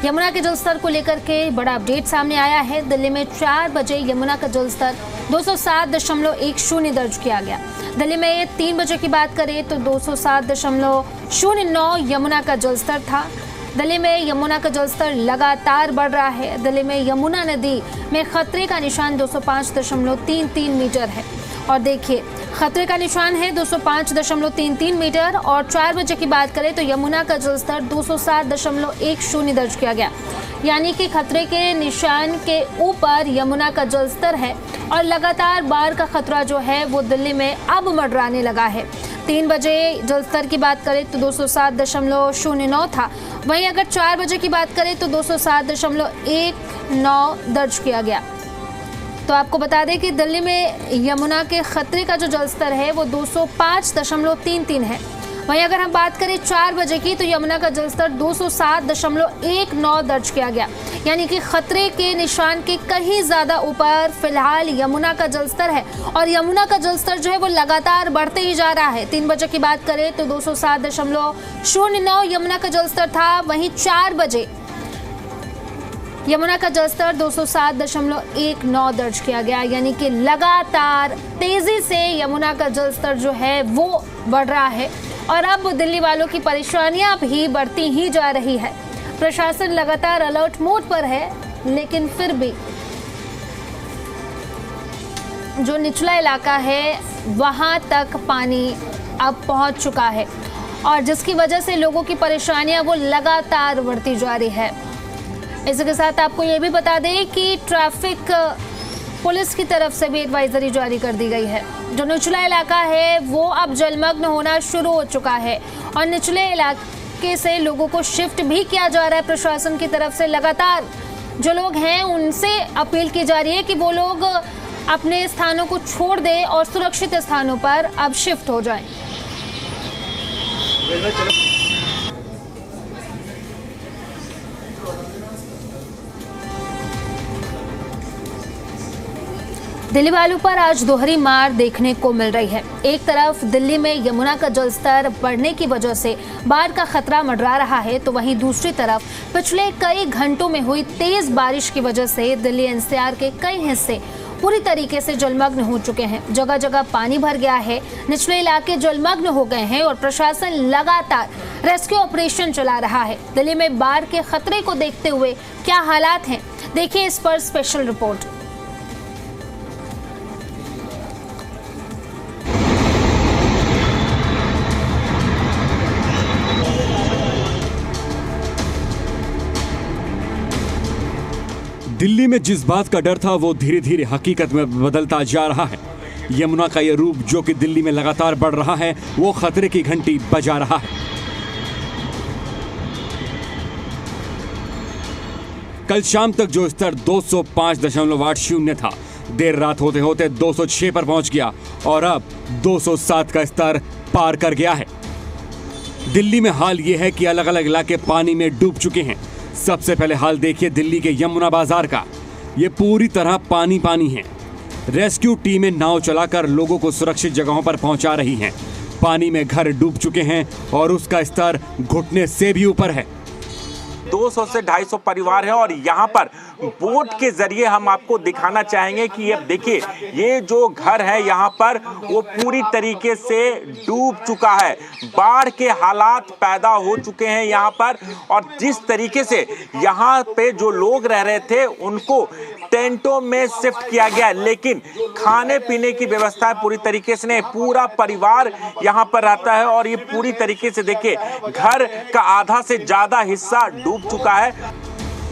यमुना के जलस्तर को लेकर के बड़ा अपडेट सामने आया है। दिल्ली में 4 बजे यमुना का जलस्तर 207.10 दर्ज किया गया। दिल्ली में 3 बजे की बात करें तो 207.09 यमुना का जलस्तर था। दिल्ली में यमुना का जलस्तर लगातार बढ़ रहा है। दिल्ली में यमुना नदी में खतरे का निशान 205.33 मीटर है और देखिए खतरे का निशान है 205.33 मीटर। और 4 बजे की बात करें तो यमुना का जलस्तर 207.10 दर्ज किया गया, यानी कि खतरे के निशान के ऊपर यमुना का जलस्तर है और लगातार बाढ़ का खतरा जो है वो दिल्ली में अब मंडराने लगा है। 3 बजे जलस्तर की बात करें तो 207.09 था, वहीं अगर 4 बजे की बात करें तो 207.19 दर्ज किया गया। तो आपको बता दें कि दिल्ली में यमुना के खतरे का जो जलस्तर है वो 205.33 है। वहीं अगर हम बात करें 4 बजे की तो यमुना का जलस्तर 207.19 दर्ज किया गया, यानी कि खतरे के निशान के कहीं ज़्यादा ऊपर फिलहाल यमुना का जलस्तर है और यमुना का जलस्तर जो है वो लगातार बढ़ते ही जा रहा है। 3 बजे की बात करें तो 207.09 यमुना का जलस्तर था, वहीं 4 बजे यमुना का जलस्तर 207.19 दर्ज किया गया, यानी कि लगातार तेजी से यमुना का जलस्तर जो है वो बढ़ रहा है और अब दिल्ली वालों की परेशानियां भी बढ़ती ही जा रही है। प्रशासन लगातार अलर्ट मोड पर है, लेकिन फिर भी जो निचला इलाका है वहां तक पानी अब पहुंच चुका है और जिसकी वजह से लोगों की परेशानियां वो लगातार बढ़ती जा रही है। इसी के साथ आपको ये भी बता दें कि ट्रैफिक पुलिस की तरफ से भी एडवाइजरी जारी कर दी गई है। जो निचला इलाका है वो अब जलमग्न होना शुरू हो चुका है और निचले इलाके से लोगों को शिफ्ट भी किया जा रहा है। प्रशासन की तरफ से लगातार जो लोग हैं उनसे अपील की जा रही है कि वो लोग अपने स्थानों को छोड़ दें और सुरक्षित स्थानों पर अब शिफ्ट हो जाएं। दिल्ली वालों पर आज दोहरी मार देखने को मिल रही है। एक तरफ दिल्ली में यमुना का जलस्तर बढ़ने की वजह से बाढ़ का खतरा मंडरा रहा है, तो वहीं दूसरी तरफ पिछले कई घंटों में हुई तेज बारिश की वजह से दिल्ली एनसीआर के कई हिस्से पूरी तरीके से जलमग्न हो चुके हैं। जगह जगह पानी भर गया है, निचले इलाके जलमग्न हो गए हैं और प्रशासन लगातार रेस्क्यू ऑपरेशन चला रहा है। दिल्ली में बाढ़ के खतरे को देखते हुए क्या हालात हैं, देखिए इस पर स्पेशल रिपोर्ट। दिल्ली में जिस बात का डर था वो धीरे धीरे हकीकत में बदलता जा रहा है। यमुना का ये रूप जो कि दिल्ली में लगातार बढ़ रहा है वो खतरे की घंटी बजा रहा है। कल शाम तक जो स्तर 205.80 था, देर रात होते होते 206 पर पहुंच गया और अब 207 का स्तर पार कर गया है। दिल्ली में हाल ये है कि अलग अलग इलाके पानी में डूब चुके हैं। सबसे पहले हाल देखिए दिल्ली के यमुना बाजार का। ये पूरी तरह पानी पानी है। रेस्क्यू टीमें नाव चलाकर लोगों को सुरक्षित जगहों पर पहुंचा रही हैं। पानी में घर डूब चुके हैं और उसका स्तर घुटने से भी ऊपर है। 200 से 250 परिवार है और यहाँ पर बोट के जरिए हम आपको दिखाना चाहेंगे कि ये देखिए ये जो घर है यहाँ पर वो पूरी तरीके से डूब चुका है। बाढ़ के हालात पैदा हो चुके हैं यहाँ पर और जिस तरीके से यहाँ पे जो लोग रह रहे थे उनको टेंटों में शिफ्ट किया गया, लेकिन खाने पीने की व्यवस्था पूरी तरीके से नहीं। पूरा परिवार यहाँ पर रहता है और ये पूरी तरीके से देखिए घर का आधा से ज्यादा हिस्सा डूब चुका है।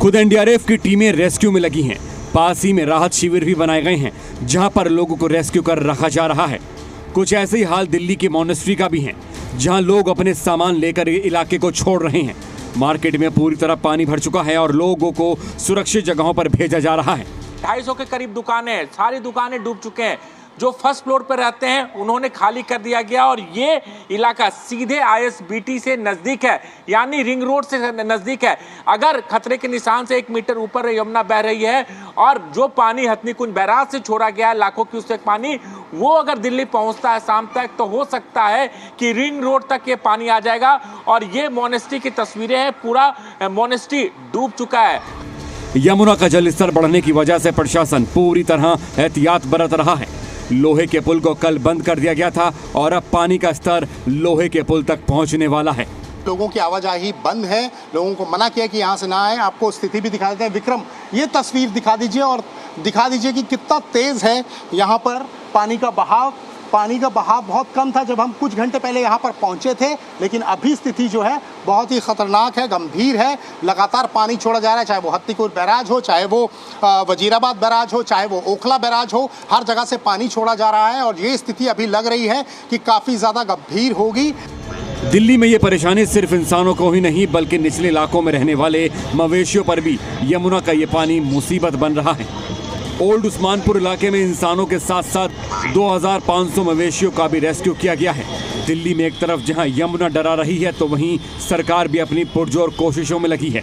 खुद एनडीआरएफ की टीमें रेस्क्यू में लगी हैं। पास ही में राहत शिविर भी बनाए गए हैं जहां पर लोगों को रेस्क्यू कर रखा जा रहा है। कुछ ऐसे ही हाल दिल्ली की मॉनेस्ट्री का भी है जहां लोग अपने सामान लेकर इलाके को छोड़ रहे हैं। मार्केट में पूरी तरह पानी भर चुका है और लोगों को सुरक्षित जगहों पर भेजा जा रहा है। 250 के करीब दुकानें, सारी दुकानें डूब चुके हैं। जो फर्स्ट फ्लोर पर रहते हैं उन्होंने खाली कर दिया गया और ये इलाका सीधे ISBT से नजदीक है, यानी रिंग रोड से नजदीक है। अगर खतरे के निशान से 1 मीटर ऊपर यमुना बह रही है और जो पानी हथनीकुंड बैराज से छोड़ा गया है लाखों क्यूसेक पानी, वो अगर दिल्ली पहुंचता है शाम तक तो हो सकता है कि रिंग रोड तक ये पानी आ जाएगा। और ये मोनेस्ट्री की तस्वीरें हैं, पूरा मोनेस्ट्री डूब चुका है। यमुना का जल स्तर बढ़ने की वजह से प्रशासन पूरी तरह एहतियात बरत रहा है। लोहे के पुल को कल बंद कर दिया गया था और अब पानी का स्तर लोहे के पुल तक पहुंचने वाला है। लोगों की आवाजाही बंद है, लोगों को मना किया कि यहाँ से ना आए। आपको स्थिति भी दिखा देते हैं। विक्रम, ये तस्वीर दिखा दीजिए और दिखा दीजिए कि कितना तेज है यहाँ पर पानी का बहाव। पानी का बहाव बहुत कम था जब हम कुछ घंटे पहले यहाँ पर पहुँचे थे, लेकिन अभी स्थिति जो है बहुत ही खतरनाक है, गंभीर है। लगातार पानी छोड़ा जा रहा है, चाहे वो हत्तीकुंड बैराज हो, चाहे वो वजीराबाद बैराज हो, चाहे वो ओखला बैराज हो, हर जगह से पानी छोड़ा जा रहा है और ये स्थिति अभी लग रही है कि काफ़ी ज़्यादा गंभीर होगी। दिल्ली में ये परेशानी सिर्फ इंसानों को ही नहीं बल्कि निचले इलाकों में रहने वाले मवेशियों पर भी यमुना का ये पानी मुसीबत बन रहा है। ओल्ड उस्मानपुर इलाके में इंसानों के साथ साथ 2500 मवेशियों का भी रेस्क्यू किया गया है। दिल्ली में एक तरफ जहां यमुना डरा रही है तो वहीं सरकार भी अपनी पुरजोर कोशिशों में लगी है।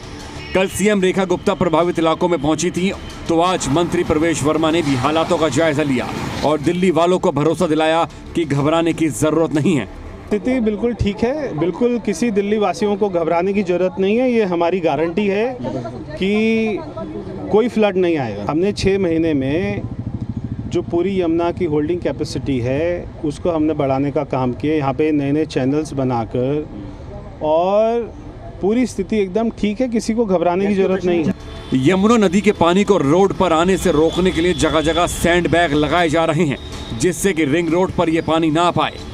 कल सीएम रेखा गुप्ता प्रभावित इलाकों में पहुंची थी तो आज मंत्री प्रवेश वर्मा ने भी हालातों का जायजा लिया और दिल्ली वालों को भरोसा दिलाया कि घबराने की जरूरत नहीं है। स्थिति बिल्कुल ठीक है, बिल्कुल किसी दिल्ली वासियों को घबराने की जरूरत नहीं है। ये हमारी गारंटी है कि कोई फ्लड नहीं आएगा। हमने 6 महीने में जो पूरी यमुना की होल्डिंग कैपेसिटी है उसको हमने बढ़ाने का काम किया, यहाँ पे नए नए चैनल्स बनाकर, और पूरी स्थिति एकदम ठीक है, किसी को घबराने की जरूरत नहीं है। यमुना नदी के पानी को रोड पर आने से रोकने के लिए जगह जगह सैंड बैग लगाए जा रहे हैं जिससे कि रिंग रोड पर यह पानी ना पाए।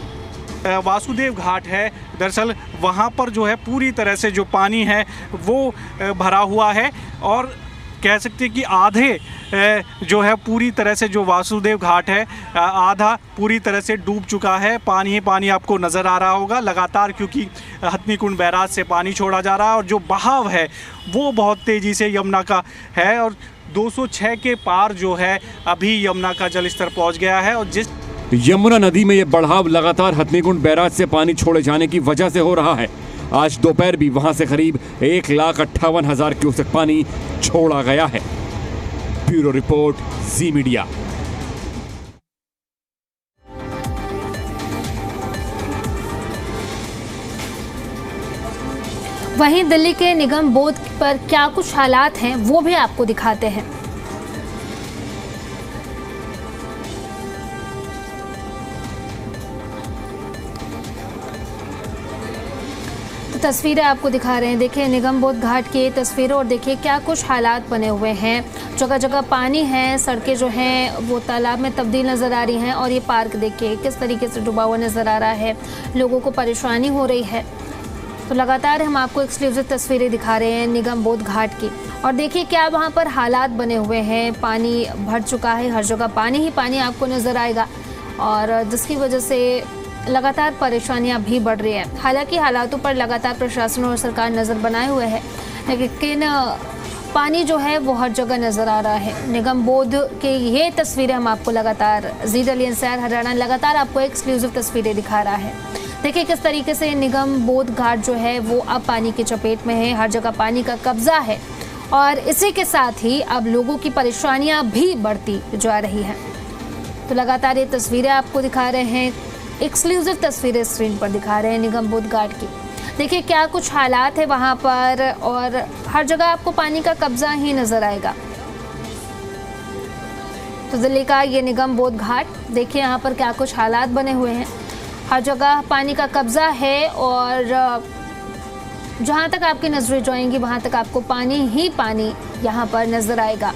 वासुदेव घाट है, दरअसल वहाँ पर जो है पूरी तरह से जो पानी है वो भरा हुआ है और कह सकते हैं कि आधे जो है पूरी तरह से जो वासुदेव घाट है आधा पूरी तरह से डूब चुका है। पानी ही पानी आपको नज़र आ रहा होगा लगातार, क्योंकि हथनीकुंड बैराज से पानी छोड़ा जा रहा है और जो बहाव है वो बहुत तेज़ी से यमुना का है और 206 के पार जो है अभी यमुना का जलस्तर पहुँच गया है। और जिस यमुना नदी में यह बढ़ाव लगातार हथनीकुंड बैराज से पानी छोड़े जाने की वजह से हो रहा है। आज दोपहर भी वहां से करीब 1,58,000 क्यूसेक पानी छोड़ा गया है। ब्यूरो रिपोर्ट, जी मीडिया। वहीं दिल्ली के निगम बोर्ड पर क्या कुछ हालात हैं वो भी आपको दिखाते हैं। तस्वीरें आपको दिखा रहे हैं, देखिए निगम बोध घाट की तस्वीरें और देखिए क्या कुछ हालात बने हुए हैं। जगह जगह पानी है, सड़कें जो हैं वो तालाब में तब्दील नज़र आ रही हैं और ये पार्क देखिए किस तरीके से डूबा हुआ नज़र आ रहा है, लोगों को परेशानी हो रही है। तो लगातार हम आपको एक्सक्लूसिव तस्वीरें दिखा रहे हैं निगम बोध घाट की और देखिए क्या वहाँ पर हालात बने हुए हैं। पानी भर चुका है, हर जगह पानी ही पानी आपको नज़र आएगा और जिसकी वजह से लगातार परेशानियां भी बढ़ रही हैं। हालांकि हालातों पर लगातार प्रशासन और सरकार नज़र बनाए हुए है, लेकिन पानी जो है वो हर जगह नज़र आ रहा है। निगम बोध की ये तस्वीरें हम आपको लगातार जी दिल्ली NCR हरियाणा लगातार आपको एक्सक्लूसिव तस्वीरें दिखा रहा है। देखिए किस तरीके से निगम बोध घाट जो है वो अब पानी की चपेट में है, हर जगह पानी का कब्जा है और इसी के साथ ही अब लोगों की परेशानियाँ भी बढ़ती जा रही हैं। तो लगातार ये तस्वीरें आपको दिखा रहे हैं, एक्सक्लूसिव तस्वीरें स्क्रीन पर दिखा रहे हैं निगम बोध घाट की। देखिए क्या कुछ हालात है वहाँ पर और हर जगह आपको पानी का कब्जा ही नज़र आएगा। तो दिल्ली का ये निगम बोध घाट देखिए यहाँ पर क्या कुछ हालात बने हुए हैं, हर जगह पानी का कब्जा है और जहाँ तक आपकी नजरें जाएंगी वहाँ तक आपको पानी ही पानी यहाँ पर नज़र आएगा।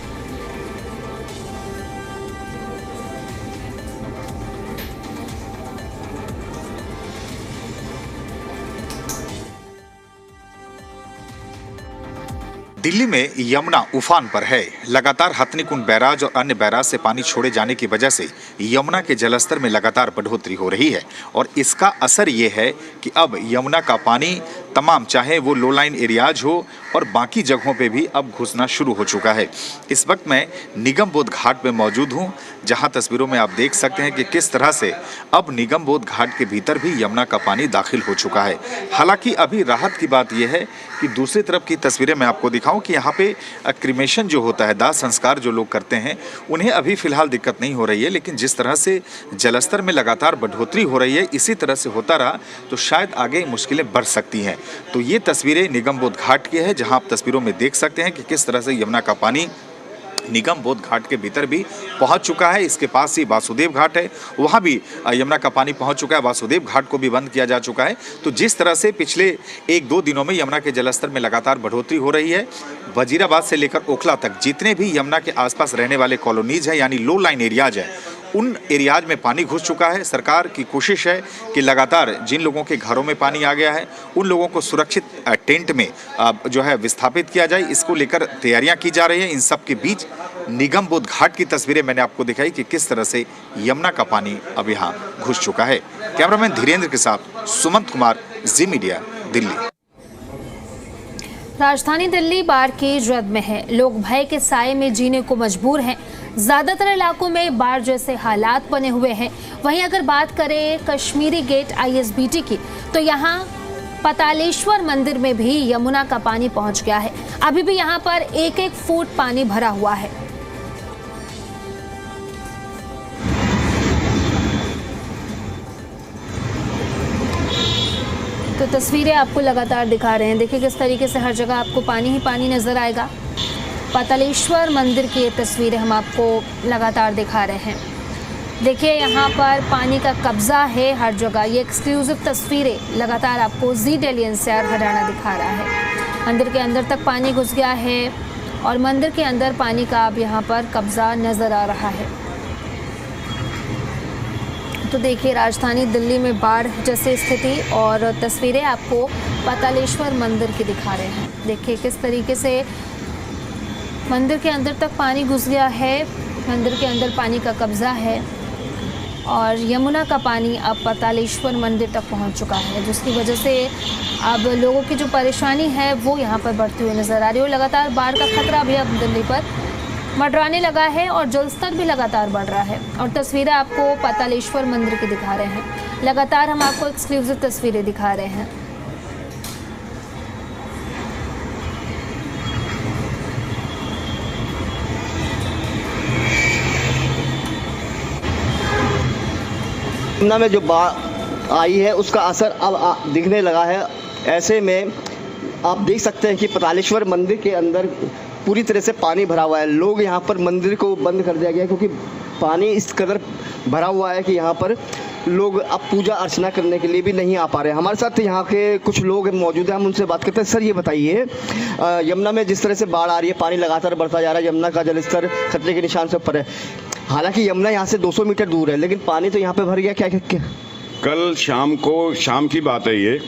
दिल्ली में यमुना उफान पर है। लगातार हथनीकुंड बैराज और अन्य बैराज से पानी छोड़े जाने की वजह से यमुना के जलस्तर में लगातार बढ़ोतरी हो रही है और इसका असर ये है कि अब यमुना का पानी तमाम, चाहे वो लो लाइन एरियाज हो और बाकी जगहों पे भी अब घुसना शुरू हो चुका है। इस वक्त मैं निगम बोध घाट में मौजूद हूँ, जहाँ तस्वीरों में आप देख सकते हैं कि किस तरह से अब निगम बोध घाट के भीतर भी यमुना का पानी दाखिल हो चुका है। हालांकि अभी राहत की बात यह है कि दूसरी तरफ की तस्वीरें मैं आपको दिखाऊं कि यहाँ पे क्रिमेशन जो होता है, दाह संस्कार जो लोग करते हैं, उन्हें अभी फिलहाल दिक्कत नहीं हो रही है। लेकिन जिस तरह से जलस्तर में लगातार बढ़ोतरी हो रही है, इसी तरह से होता रहा तो शायद आगे मुश्किलें बढ़ सकती हैं। तो ये तस्वीरें निगम बोध घाट की है, जहाँ आप तस्वीरों में देख सकते हैं कि किस तरह से यमुना का पानी निगम बोध घाट के भीतर भी पहुंच चुका है। इसके पास ही वासुदेव घाट है, वहां भी यमुना का पानी पहुंच चुका है। वासुदेव घाट को भी बंद किया जा चुका है। तो जिस तरह से पिछले 1-2 दिनों में यमुना के जलस्तर में लगातार बढ़ोतरी हो रही है, वजीराबाद से लेकर ओखला तक जितने भी यमुना के आसपास रहने वाले कॉलोनीज हैं, यानी लो लाइन एरियाज है, उन एरियाज में पानी घुस चुका है। सरकार की कोशिश है कि लगातार जिन लोगों के घरों में पानी आ गया है, उन लोगों को सुरक्षित टेंट में जो है विस्थापित किया जाए। इसको लेकर तैयारियां की जा रही हैं। इन सब के बीच निगम बोध घाट की तस्वीरें मैंने आपको दिखाई कि किस तरह से यमुना का पानी अब यहाँ घुस चुका है। कैमरामैन धीरेन्द्र के साथ सुमंत कुमार, जी मीडिया, दिल्ली। राजधानी दिल्ली बाढ़ की जद में है। लोग भय के साए में जीने को मजबूर हैं। ज्यादातर इलाकों में बाढ़ जैसे हालात बने हुए हैं। वहीं अगर बात करें कश्मीरी गेट ISBT की, तो यहाँ पतालेश्वर मंदिर में भी यमुना का पानी पहुंच गया है। अभी भी यहाँ पर 1-1 फुट पानी भरा हुआ है। तो तस्वीरें आपको लगातार दिखा रहे हैं। देखिए किस तरीके से हर जगह आपको पानी ही पानी नजर आएगा। पतालेश्वर मंदिर की ये तस्वीरें हम आपको लगातार दिखा रहे हैं। देखिए यहाँ पर पानी का कब्जा है हर जगह। ये एक्सक्लूसिव तस्वीरें लगातार आपको जी डेली NCR हरियाणा दिखा रहा है। मंदिर के अंदर तक पानी घुस गया है और मंदिर के अंदर पानी का अब यहाँ पर कब्जा नजर आ रहा है। तो देखिए राजधानी दिल्ली में बाढ़ जैसी स्थिति और तस्वीरें आपको पतालेश्वर मंदिर की दिखा रहे हैं। देखिए किस तरीके से मंदिर के अंदर तक पानी घुस गया है। मंदिर के अंदर पानी का कब्जा है और यमुना का पानी अब पतालेश्वर मंदिर तक पहुंच चुका है, जिसकी वजह से अब लोगों की जो परेशानी है वो यहाँ पर बढ़ती हुई नजर आ रही है। और लगातार बाढ़ का खतरा भी अब दिल्ली पर मंडराने लगा है और जलस्तर भी लगातार बढ़ रहा है। और तस्वीरें आपको पतालेश्वर मंदिर की दिखा रहे हैं। लगातार हम आपको एक्सक्लूसिव तस्वीरें दिखा रहे हैं। यमुना में जो बाढ़ आई है उसका असर अब दिखने लगा है। ऐसे में आप देख सकते हैं कि पतालेश्वर मंदिर के अंदर पूरी तरह से पानी भरा हुआ है। लोग यहाँ पर मंदिर को बंद कर दिया गया है क्योंकि पानी इस कदर भरा हुआ है कि यहाँ पर लोग अब पूजा अर्चना करने के लिए भी नहीं आ पा रहे हैं। हमारे साथ यहाँ के कुछ लोग मौजूद हैं, हम उनसे बात करते हैं। सर ये बताइए, यमुना में जिस तरह से बाढ़ आ रही है, पानी लगातार बढ़ता जा रहा है, यमुना का जलस्तर खतरे के निशान से ऊपर है। हालांकि यमुना यहाँ से 200 मीटर दूर है, लेकिन पानी तो यहाँ पे भर गया। क्या कल शाम की बात है ये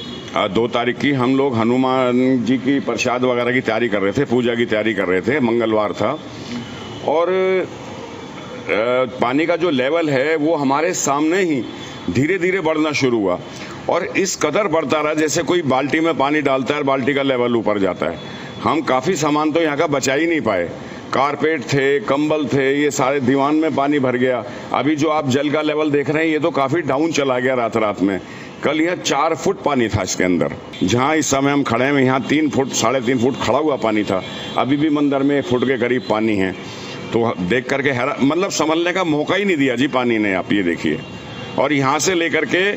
2 तारीख की, हम लोग हनुमान जी की प्रसाद वगैरह की तैयारी कर रहे थे, पूजा की तैयारी कर रहे थे। मंगलवार था और पानी का जो लेवल है वो हमारे सामने ही धीरे धीरे बढ़ना शुरू हुआ और इस कदर बढ़ता रहा जैसे कोई बाल्टी में पानी डालता है, बाल्टी का लेवल ऊपर जाता है। हम काफ़ी सामान तो यहाँ का बचा ही नहीं पाए। कारपेट थे, कंबल थे, ये सारे दीवान में पानी भर गया। अभी जो आप जल का लेवल देख रहे हैं ये तो काफ़ी डाउन चला गया रात में। कल यहाँ 4 फुट पानी था इसके अंदर। जहाँ इस समय हम खड़े हैं यहाँ 3 फुट 3.5 फुट खड़ा हुआ पानी था। अभी भी मंदिर में 1 फुट के करीब पानी है। तो देख करके हैरान, मतलब संभलने का मौका ही नहीं दिया जी पानी ने। आप ये देखिए, और यहाँ से लेकर के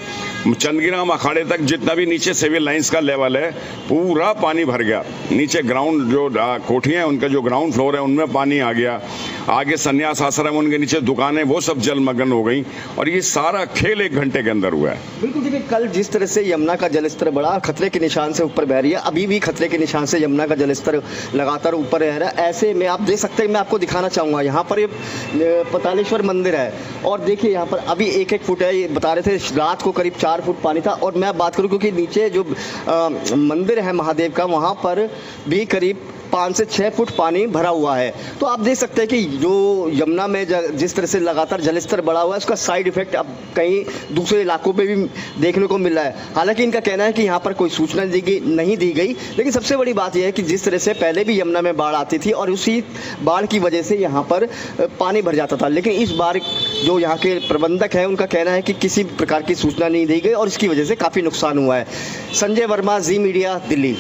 चंदग्राम अखाड़े तक जितना भी नीचे सिविल लाइंस का लेवल है पूरा पानी भर गया। नीचे ग्राउंड जो कोठियाँ हैं उनका जो ग्राउंड फ्लोर है उनमें पानी आ गया। आगे संन्यास आश्रम, उनके नीचे दुकानें, वो सब जलमग्न हो गई और ये सारा खेल 1 घंटे के अंदर हुआ है। बिल्कुल देखिए, कल जिस तरह से यमुना का जलस्तर बढ़ा, खतरे के निशान से ऊपर बह रही है, अभी भी खतरे के निशान से यमुना का जलस्तर लगातार ऊपर रह रहा है। ऐसे में आप देख सकते हैं, मैं आपको दिखाना चाहूँगा, यहाँ पर ये पतालेश्वर मंदिर है और देखिए यहाँ पर अभी 1-1 फुट है। ये बता रहे थे रात को करीब 4 फुट पानी था। और मैं बात करूँ क्योंकि नीचे जो मंदिर है महादेव का, वहाँ पर भी करीब 5 से 6 फुट पानी भरा हुआ है। तो आप देख सकते हैं कि जो यमुना में जिस तरह से लगातार जलस्तर बढ़ा हुआ है, उसका साइड इफेक्ट अब कहीं दूसरे इलाकों पे भी देखने को मिल रहा है। हालांकि इनका कहना है कि यहाँ पर कोई सूचना नहीं दी गई, लेकिन सबसे बड़ी बात यह है कि जिस तरह से पहले भी यमुना में बाढ़ आती थी और उसी बाढ़ की वजह से यहाँ पर पानी भर जाता था, लेकिन इस बार जो यहाँ के प्रबंधक हैं उनका कहना है कि किसी प्रकार की सूचना नहीं दी गई और इसकी वजह से काफ़ी नुकसान हुआ है। संजय वर्मा, जी मीडिया, दिल्ली।